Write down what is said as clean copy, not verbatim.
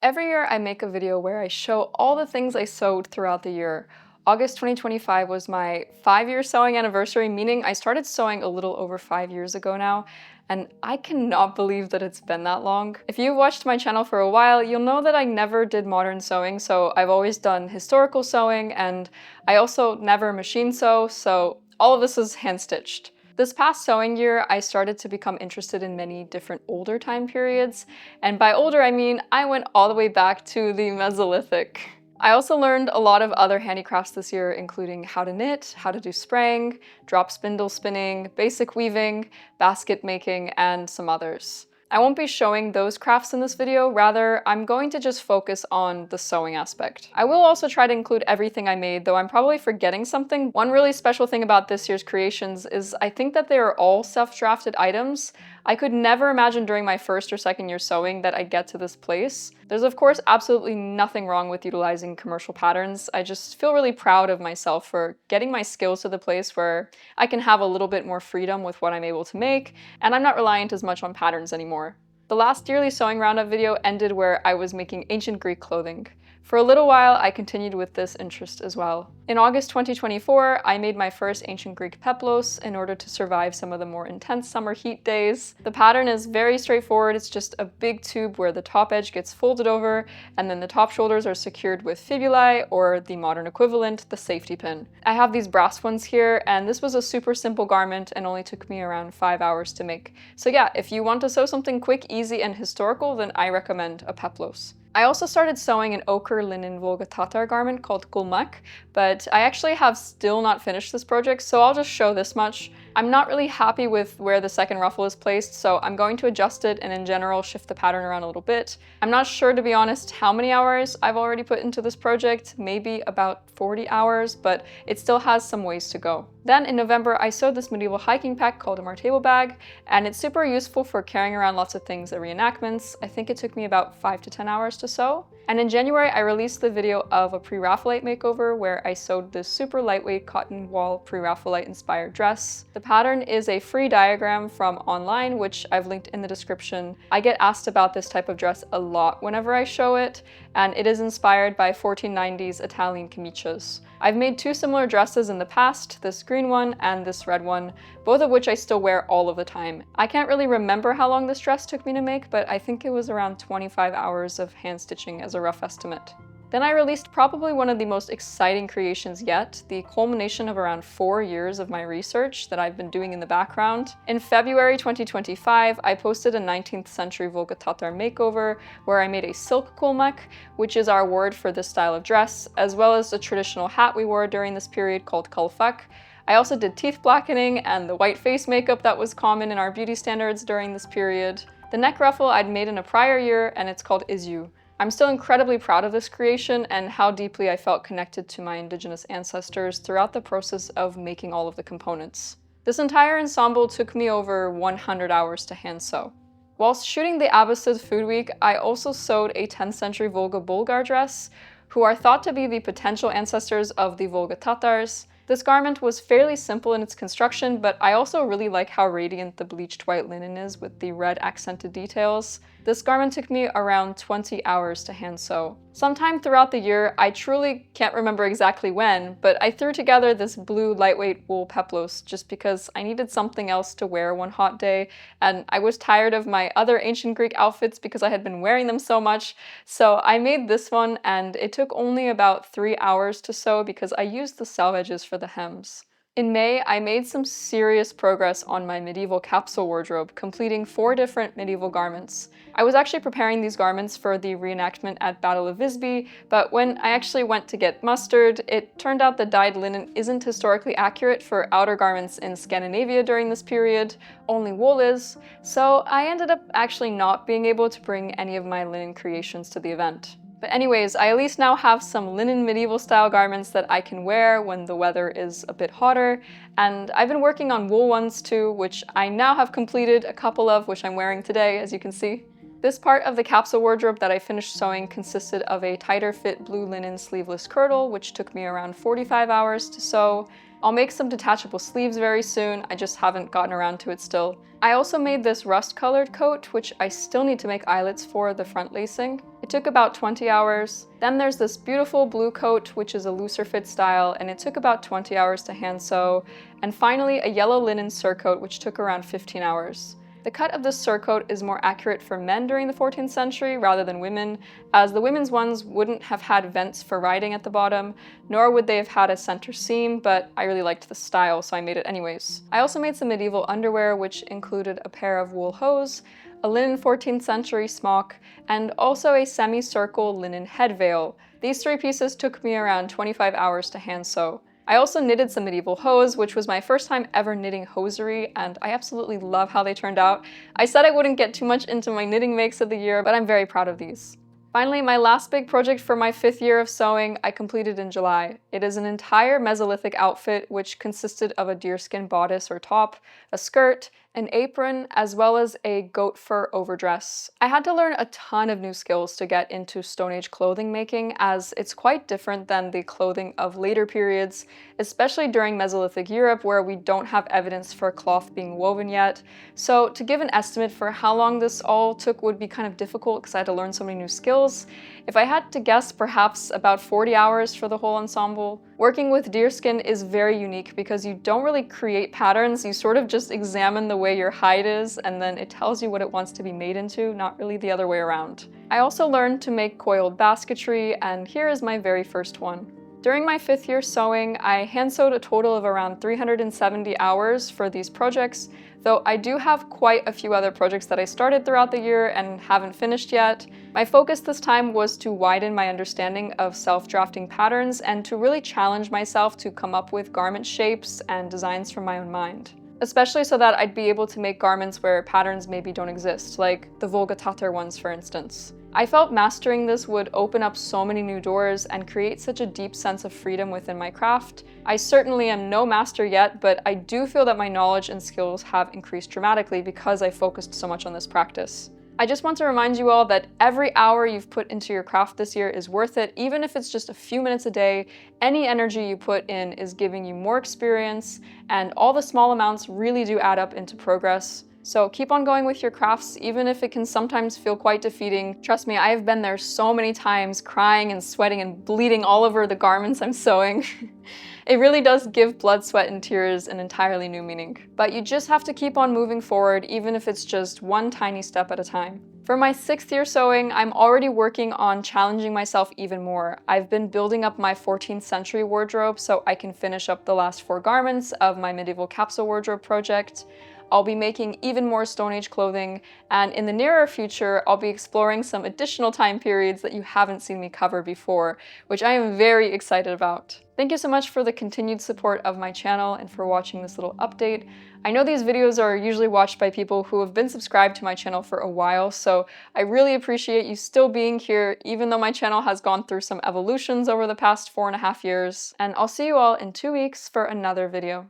Every year I make a video where I show all the things I sewed throughout the year. August 2025 was my 5-year sewing anniversary, meaning I started sewing a little over 5 years ago now, and I cannot believe that it's been that long. If you've watched my channel for a while, you'll know that I never did modern sewing, so I've always done historical sewing, and I also never machine sew, so all of this is hand-stitched. This past sewing year, I started to become interested in many different older time periods, and by older I mean I went all the way back to the Mesolithic. I also learned a lot of other handicrafts this year, including how to knit, how to do spraying, drop spindle spinning, basic weaving, basket making, and some others. I won't be showing those crafts in this video, rather I'm going to just focus on the sewing aspect. I will also try to include everything I made, though I'm probably forgetting something. One really special thing about this year's creations is I think that they are all self-drafted items. I could never imagine during my first or second year sewing that I'd get to this place. There's of course absolutely nothing wrong with utilizing commercial patterns. I just feel really proud of myself for getting my skills to the place where I can have a little bit more freedom with what I'm able to make, and I'm not reliant as much on patterns anymore. The last yearly sewing roundup video ended where I was making ancient Greek clothing. For a little while, I continued with this interest as well. In August 2024, I made my first ancient Greek peplos in order to survive some of the more intense summer heat days. The pattern is very straightforward. It's just a big tube where the top edge gets folded over, and then the top shoulders are secured with fibulae, or the modern equivalent, the safety pin. I have these brass ones here, and this was a super simple garment and only took me around 5 hours to make. So yeah, if you want to sew something quick, easy, and historical, then I recommend a peplos. I also started sewing an ochre linen Volga Tatar garment called kulmak, but I actually have still not finished this project, so I'll just show this much. I'm not really happy with where the second ruffle is placed, so I'm going to adjust it and in general shift the pattern around a little bit. I'm not sure, to be honest, how many hours I've already put into this project, maybe about 40 hours, but it still has some ways to go. Then in November, I sewed this medieval hiking pack called a martable bag, and it's super useful for carrying around lots of things at reenactments. I think it took me about 5 to 10 hours to sew. And in January, I released the video of a pre-Raphaelite makeover where I sewed this super lightweight cotton wool pre-Raphaelite inspired dress. The pattern is a free diagram from online, which I've linked in the description. I get asked about this type of dress a lot whenever I show it, and it is inspired by 1490s Italian camicias. I've made 2 similar dresses in the past, this green one and this red one, both of which I still wear all of the time. I can't really remember how long this dress took me to make, but I think it was around 25 hours of hand stitching as a rough estimate. Then I released probably one of the most exciting creations yet, the culmination of around 4 years of my research that I've been doing in the background. In February 2025, I posted a 19th century Volga Tatar makeover where I made a silk kulmak, which is our word for this style of dress, as well as the traditional hat we wore during this period called kalfak. I also did teeth blackening and the white face makeup that was common in our beauty standards during this period. The neck ruffle I'd made in a prior year, and it's called Izu. I'm still incredibly proud of this creation and how deeply I felt connected to my indigenous ancestors throughout the process of making all of the components. This entire ensemble took me over 100 hours to hand sew. Whilst shooting the Abbasid Food Week, I also sewed a 10th century Volga Bulgar dress, who are thought to be the potential ancestors of the Volga Tatars. This garment was fairly simple in its construction, but I also really like how radiant the bleached white linen is with the red accented details. This garment took me around 20 hours to hand sew. Sometime throughout the year, I truly can't remember exactly when, but I threw together this blue lightweight wool peplos just because I needed something else to wear one hot day, and I was tired of my other ancient Greek outfits because I had been wearing them so much. So I made this one, and it took only about 3 hours to sew because I used the selvages for the hems. In May, I made some serious progress on my medieval capsule wardrobe, completing 4 different medieval garments. I was actually preparing these garments for the reenactment at Battle of Visby, but when I actually went to get mustered, it turned out the dyed linen isn't historically accurate for outer garments in Scandinavia during this period, only wool is, so I ended up actually not being able to bring any of my linen creations to the event. But anyways, I at least now have some linen medieval style garments that I can wear when the weather is a bit hotter, and I've been working on wool ones too, which I now have completed a couple of, which I'm wearing today, as you can see. This part of the capsule wardrobe that I finished sewing consisted of a tighter fit blue linen sleeveless kirtle, which took me around 45 hours to sew. I'll make some detachable sleeves very soon, I just haven't gotten around to it still. I also made this rust-colored coat, which I still need to make eyelets for the front lacing. It It took about 20 hours. Then there's this beautiful blue coat, which is a looser fit style, and it took about 20 hours to hand sew. And finally, a yellow linen surcoat, which took around 15 hours. The cut of this surcoat is more accurate for men during the 14th century rather than women, as the women's ones wouldn't have had vents for riding at the bottom, nor would they have had a center seam, but I really liked the style, so I made it anyways. I also made some medieval underwear, which included a pair of wool hose, a linen 14th century smock, and also a semicircle linen head veil. These 3 pieces took me around 25 hours to hand sew. I also knitted some medieval hose, which was my first time ever knitting hosiery, and I absolutely love how they turned out. I said I wouldn't get too much into my knitting makes of the year, but I'm very proud of these. Finally, my last big project for my 5th year of sewing, I completed in July. It is an entire Mesolithic outfit, which consisted of a deerskin bodice or top, a skirt, an apron, as well as a goat fur overdress. I had to learn a ton of new skills to get into Stone Age clothing making, as it's quite different than the clothing of later periods, especially during Mesolithic Europe, where we don't have evidence for cloth being woven yet. So to give an estimate for how long this all took would be kind of difficult because I had to learn so many new skills. If I had to guess, perhaps about 40 hours for the whole ensemble. Working with deerskin is very unique because you don't really create patterns, you sort of just examine the way your hide is and then it tells you what it wants to be made into, not really the other way around. I also learned to make coiled basketry, and here is my very first one. During my 5th year sewing, I hand sewed a total of around 370 hours for these projects, though I do have quite a few other projects that I started throughout the year and haven't finished yet. My focus this time was to widen my understanding of self-drafting patterns and to really challenge myself to come up with garment shapes and designs from my own mind. Especially so that I'd be able to make garments where patterns maybe don't exist, like the Volga Tatar ones for instance. I felt mastering this would open up so many new doors and create such a deep sense of freedom within my craft. I certainly am no master yet, but I do feel that my knowledge and skills have increased dramatically because I focused so much on this practice. I just want to remind you all that every hour you've put into your craft this year is worth it, even if it's just a few minutes a day. Any energy you put in is giving you more experience, and all the small amounts really do add up into progress. So keep on going with your crafts, even if it can sometimes feel quite defeating. Trust me, I have been there so many times, crying and sweating and bleeding all over the garments I'm sewing. It really does give blood, sweat, and tears an entirely new meaning. But you just have to keep on moving forward, even if it's just one tiny step at a time. For my 6th year sewing, I'm already working on challenging myself even more. I've been building up my 14th century wardrobe so I can finish up the last 4 garments of my medieval capsule wardrobe project. I'll be making even more Stone Age clothing, and in the nearer future, I'll be exploring some additional time periods that you haven't seen me cover before, which I am very excited about. Thank you so much for the continued support of my channel and for watching this little update. I know these videos are usually watched by people who have been subscribed to my channel for a while, so I really appreciate you still being here, even though my channel has gone through some evolutions over the past 4.5 years. And I'll see you all in 2 weeks for another video.